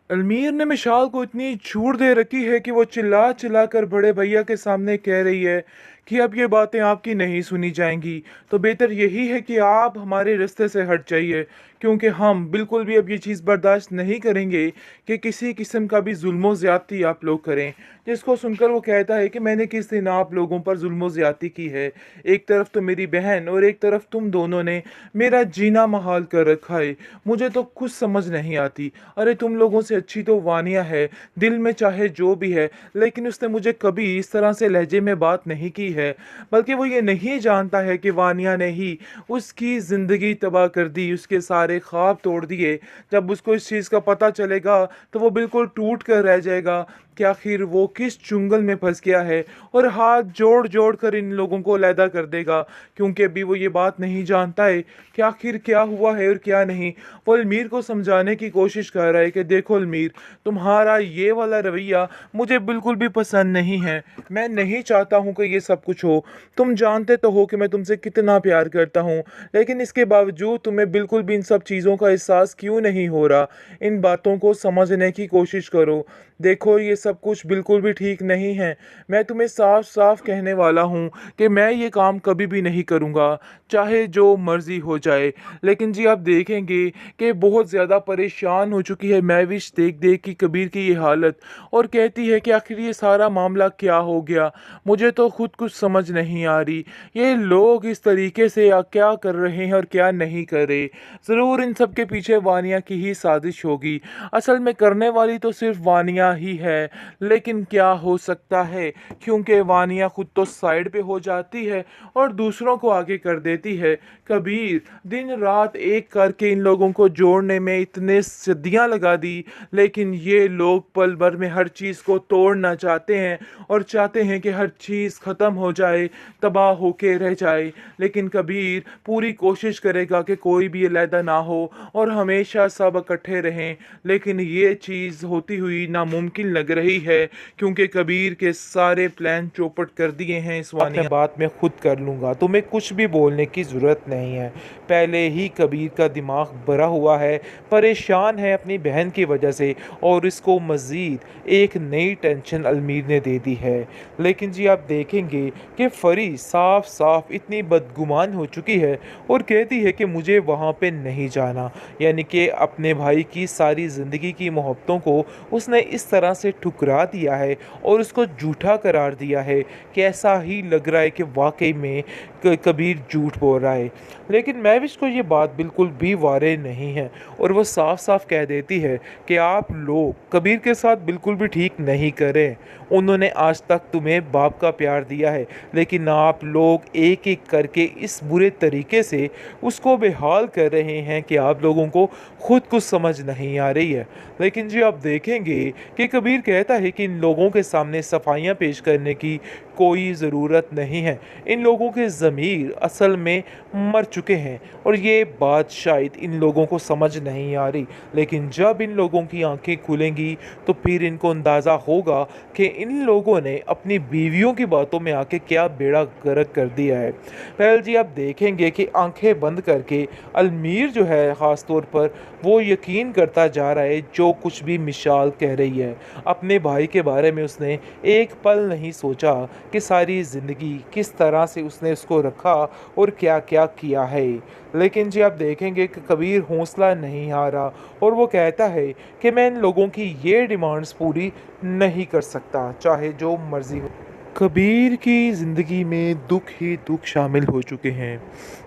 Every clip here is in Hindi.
अलमीर ने मिशाल को इतनी छूट दे रखी है कि वो चिल्ला चिल्ला कर बड़े भैया के सामने कह रही है कि अब ये बातें आपकी नहीं सुनी जाएंगी। तो बेहतर यही है कि आप हमारे रास्ते से हट जाइए, क्योंकि हम बिल्कुल भी अब ये चीज़ बर्दाश्त नहीं करेंगे कि किसी किस्म का भी जुल्म ज़्यादती आप लोग करें। जिसको सुनकर वो कहता है कि मैंने किस दिन आप लोगों पर जुल्म ज़्यादती की है। एक तरफ तो मेरी बहन और एक तरफ तुम दोनों ने मेरा जीना महाल कर रखा है। मुझे तो कुछ समझ नहीं आती। अरे तुम लोगों से अच्छी तो वानिया है, दिल में चाहे जो भी है, लेकिन उसने मुझे कभी इस तरह से लहजे में बात नहीं की है। बल्कि वो ये नहीं जानता है कि वानिया ने ही उसकी ज़िंदगी तबाह कर दी, उसके सारे ख्वाब तोड़ दिए। जब उसको इस चीज़ का पता चलेगा तो वो बिल्कुल टूट कर रह जाएगा कि आखिर वो किस चुंगल में फंस गया है, और हाथ जोड़ जोड़ कर इन लोगों को अलहदा कर देगा, क्योंकि अभी वो ये बात नहीं जानता है कि आखिर क्या हुआ है और क्या नहीं। वो अलमीर को समझाने की कोशिश कर रहा है कि देखो अलमीर, तुम्हारा ये वाला रवैया मुझे बिल्कुल भी पसंद नहीं है। मैं नहीं चाहता हूँ कि ये सब कुछ हो। तुम जानते तो हो कि मैं तुमसे कितना प्यार करता हूँ, लेकिन इसके बावजूद तुम्हें बिल्कुल भी इन सब चीज़ों का एहसास क्यों नहीं हो रहा। इन बातों को समझने की कोशिश करो। देखो ये सब कुछ बिल्कुल भी ठीक नहीं है। मैं तुम्हें साफ साफ कहने वाला हूँ कि मैं ये काम कभी भी नहीं करूँगा, चाहे जो मर्ज़ी हो जाए। लेकिन जी आप देखेंगे कि बहुत ज़्यादा परेशान हो चुकी है महविश देख देख की कबीर की ये हालत, और कहती है कि आखिर ये सारा मामला क्या हो गया। मुझे तो खुद कुछ समझ नहीं आ रही, ये लोग इस तरीके से क्या कर रहे हैं और क्या नहीं कर रहे। ज़रूर इन सब के पीछे वानिया की ही साजिश होगी। असल में करने वाली तो सिर्फ वानिया ही है, लेकिन क्या हो सकता है, क्योंकि वानिया खुद तो साइड पे हो जाती है और दूसरों को आगे कर देती है। कबीर दिन रात एक करके इन लोगों को जोड़ने में इतने सदियां लगा दी, लेकिन ये लोग पल भर में हर चीज़ को तोड़ना चाहते हैं और चाहते हैं कि हर चीज़ ख़त्म हो जाए, तबाह होके रह जाए। लेकिन कबीर पूरी कोशिश करेगा कि कोई भी अलहदा ना हो और हमेशा सब इकट्ठे रहें, लेकिन ये चीज़ होती हुई नामुमकिन लग रही है, क्योंकि कबीर के सारे प्लान चौपट कर दिए हैं इस वानिया। अपने बात में खुद कर लूँगा, तुम्हें कुछ भी बोलने की ज़रूरत नहीं है। पहले ही कबीर का दिमाग भरा हुआ है, परेशान है अपनी बहन की वजह से, और इसको मज़ीद एक नई टेंशन अलमीर ने दे दी है। लेकिन जी आप देखेंगे कि फरी साफ साफ इतनी बदगुमान हो चुकी है और कहती है कि मुझे वहाँ पे नहीं जाना। यानी कि अपने भाई की सारी ज़िंदगी की मोहब्बतों को उसने इस तरह से ठुकरा दिया है और उसको झूठा करार दिया है कि ऐसा ही लग रहा है कि वाकई में कबीर झूठ बोल रहा है। लेकिन महविश को ये बात बिल्कुल भी वारे नहीं है, और वो साफ साफ कह देती है कि आप लोग कबीर के साथ बिल्कुल भी ठीक नहीं करें। उन्होंने आज तक तुम्हें बाप का प्यार दिया है, लेकिन आप लोग एक एक करके इस बुरे तरीके से उसको बेहाल कर रहे हैं कि आप लोगों को खुद कुछ समझ नहीं आ रही है। लेकिन जी आप देखेंगे कि कबीर कहता है कि इन लोगों के सामने सफाइयाँ पेश करने की कोई ज़रूरत नहीं है। इन लोगों के ज़मीर असल में मर चुके हैं, और ये बात शायद इन लोगों को समझ नहीं आ रही। लेकिन जब इन लोगों की आंखें खुलेंगी तो फिर इनको अंदाज़ा होगा कि इन लोगों ने अपनी बीवियों की बातों में आके क्या बेड़ा गर्क कर दिया है। पहले जी आप देखेंगे कि आंखें बंद करके अलमीर जो है ख़ास तौर पर वो यकीन करता जा रहा है जो कुछ भी मिशाल कह रही है। अपने भाई के बारे में उसने एक पल नहीं सोचा कि सारी ज़िंदगी किस तरह से उसने उसको रखा और क्या क्या किया है। लेकिन जी आप देखेंगे कि कबीर हौसला नहीं हारा, और वो कहता है कि मैं इन लोगों की ये डिमांड्स पूरी नहीं कर सकता, चाहे जो मर्ज़ी हो। कबीर की ज़िंदगी में दुख ही दुख शामिल हो चुके हैं।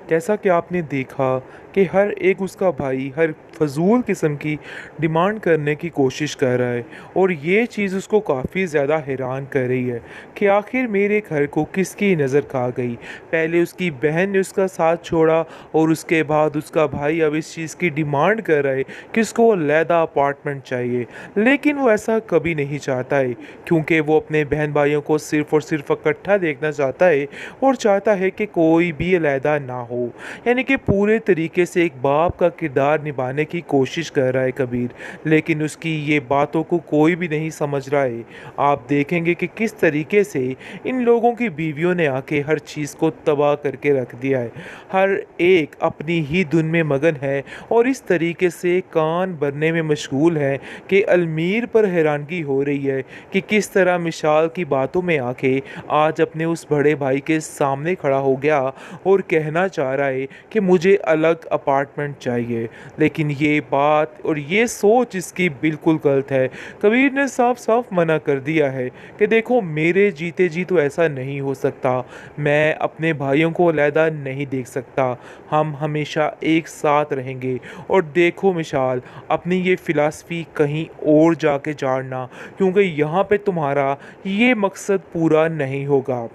जैसा कि आपने देखा कि हर एक उसका भाई हर फजूल किस्म की डिमांड करने की कोशिश कर रहा है, और ये चीज़ उसको काफ़ी ज़्यादा हैरान कर रही है कि आखिर मेरे घर को किसकी नज़र खा गई। पहले उसकी बहन ने उसका साथ छोड़ा, और उसके बाद उसका भाई अब इस चीज़ की डिमांड कर रहा है कि उसको अलहदा अपार्टमेंट चाहिए। लेकिन वो ऐसा कभी नहीं चाहता है, क्योंकि वो अपने बहन भाइयों को सिर्फ़ और सिर्फ इकट्ठा देखना चाहता है, और चाहता है कि कोई भी अलहदा ना हो। हो। यानी कि पूरे तरीके से एक बाप का किरदार निभाने की कोशिश कर रहा है कबीर, लेकिन उसकी ये बातों को कोई भी नहीं समझ रहा है। आप देखेंगे कि किस तरीके से इन लोगों की बीवियों ने आके हर चीज़ को तबाह करके रख दिया है। हर एक अपनी ही धुन में मगन है और इस तरीके से कान भरने में मशगूल है कि अलमीर पर हैरानगी हो रही है कि किस तरह मिशाल की बातों में आके आज अपने उस बड़े भाई के सामने खड़ा हो गया और कहना चाह रहा है कि मुझे अलग अपार्टमेंट चाहिए। लेकिन ये बात और ये सोच इसकी बिल्कुल गलत है। कबीर ने साफ साफ मना कर दिया है कि देखो, मेरे जीते जी तो ऐसा नहीं हो सकता। मैं अपने भाइयों को अलहदा नहीं देख सकता। हम हमेशा एक साथ रहेंगे। और देखो मिशाल, अपनी ये फ़िलासफ़ी कहीं और जाके झाड़ना, क्योंकि यहाँ पे तुम्हारा ये मकसद पूरा नहीं होगा।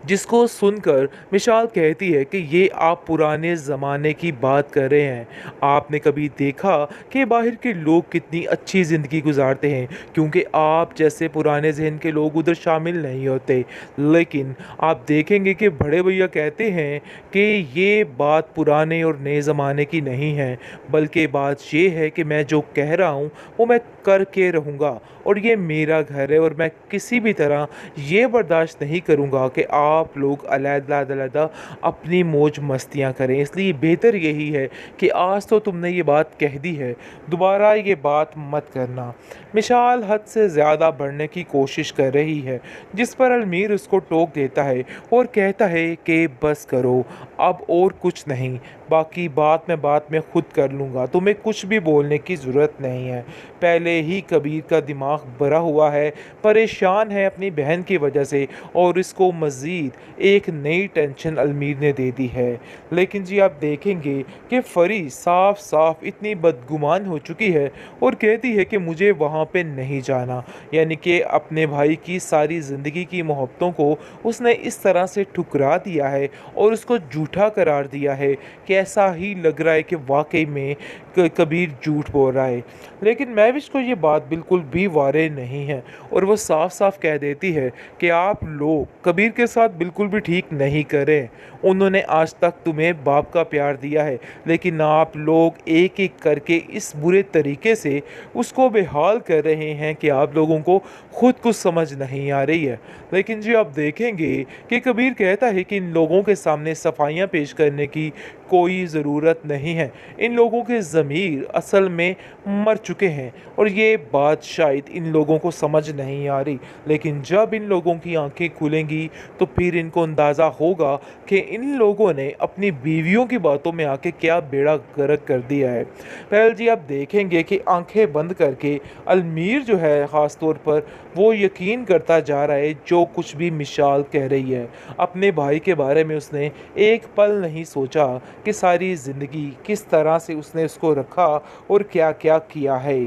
जिसको सुनकर मिशाल कहती है कि ये आप पुराने ज़माने की बात कर रहे हैं। आपने कभी देखा कि बाहर के लोग कितनी अच्छी ज़िंदगी गुजारते हैं, क्योंकि आप जैसे पुराने ज़हन के लोग उधर शामिल नहीं होते। लेकिन आप देखेंगे कि बड़े भैया कहते हैं कि ये बात पुराने और नए ज़माने की नहीं है, बल्कि बात ये है कि मैं जो कह रहा हूँ वो मैं करके रहूँगा, और ये मेरा घर है और मैं किसी भी तरह ये बर्दाश्त नहीं करूँगा कि आप लोग अलग-अलग अपनी मौज मस्तियाँ करें। इसलिए बेहतर यही है कि आज तो तुमने ये बात कह दी है, दोबारा ये बात मत करना। मिशाल हद से ज़्यादा बढ़ने की कोशिश कर रही है, जिस पर अलमीर उसको टोक देता है और कहता है कि बस करो, अब और कुछ नहीं, बाकी बात मैं खुद कर लूँगा, तुम्हें कुछ भी बोलने की ज़रूरत नहीं है। पहले ही कबीर का दिमाग भरा हुआ है, परेशान है अपनी बहन की वजह से, और इसको मज़ीद एक नई टेंशन अलमीर ने दे दी है। लेकिन जी आप देखेंगे कि फरी साफ साफ इतनी बदगुमान हो चुकी है और कहती है कि मुझे वहाँ पे नहीं जाना। यानी कि अपने भाई की सारी ज़िंदगी की मोहब्बतों को उसने इस तरह से ठुकरा दिया है और उसको झूठा करार दिया है कि ऐसा ही लग रहा है कि वाकई में कबीर झूठ बोल रहा है। लेकिन महविश को ये बात बिल्कुल भी वारे नहीं है और वो साफ साफ कह देती है कि आप लोग कबीर के साथ बिल्कुल भी ठीक नहीं करें। उन्होंने आज तक तुम्हें बाप का प्यार दिया है, लेकिन आप लोग एक एक करके इस बुरे तरीके से उसको बेहाल कर रहे हैं कि आप लोगों को खुद कुछ समझ नहीं आ रही है। लेकिन जी आप देखेंगे कि कबीर कहता है कि इन लोगों के सामने सफाइयाँ पेश करने की कोई ज़रूरत नहीं है। इन लोगों के ज़मीर असल में मर चुके हैं और ये बात शायद इन लोगों को समझ नहीं आ रही। लेकिन जब इन लोगों की आंखें खुलेंगी तो फिर इनको अंदाज़ा होगा कि इन लोगों ने अपनी बीवियों की बातों में आके क्या बेड़ा गर्क कर दिया है। पहल जी आप देखेंगे कि आंखें बंद करके अलमीर जो है ख़ास तौर पर वो यकीन करता जा रहा है जो कुछ भी मिशाल कह रही है। अपने भाई के बारे में उसने एक पल नहीं सोचा कि सारी ज़िंदगी किस तरह से उसने उसको रखा और क्या क्या किया है।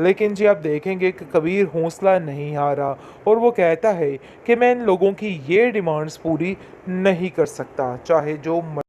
लेकिन जी आप देखेंगे कि कबीर हौसला नहीं हारा और वो कहता है कि मैं इन लोगों की ये डिमांड्स पूरी नहीं कर सकता, चाहे जो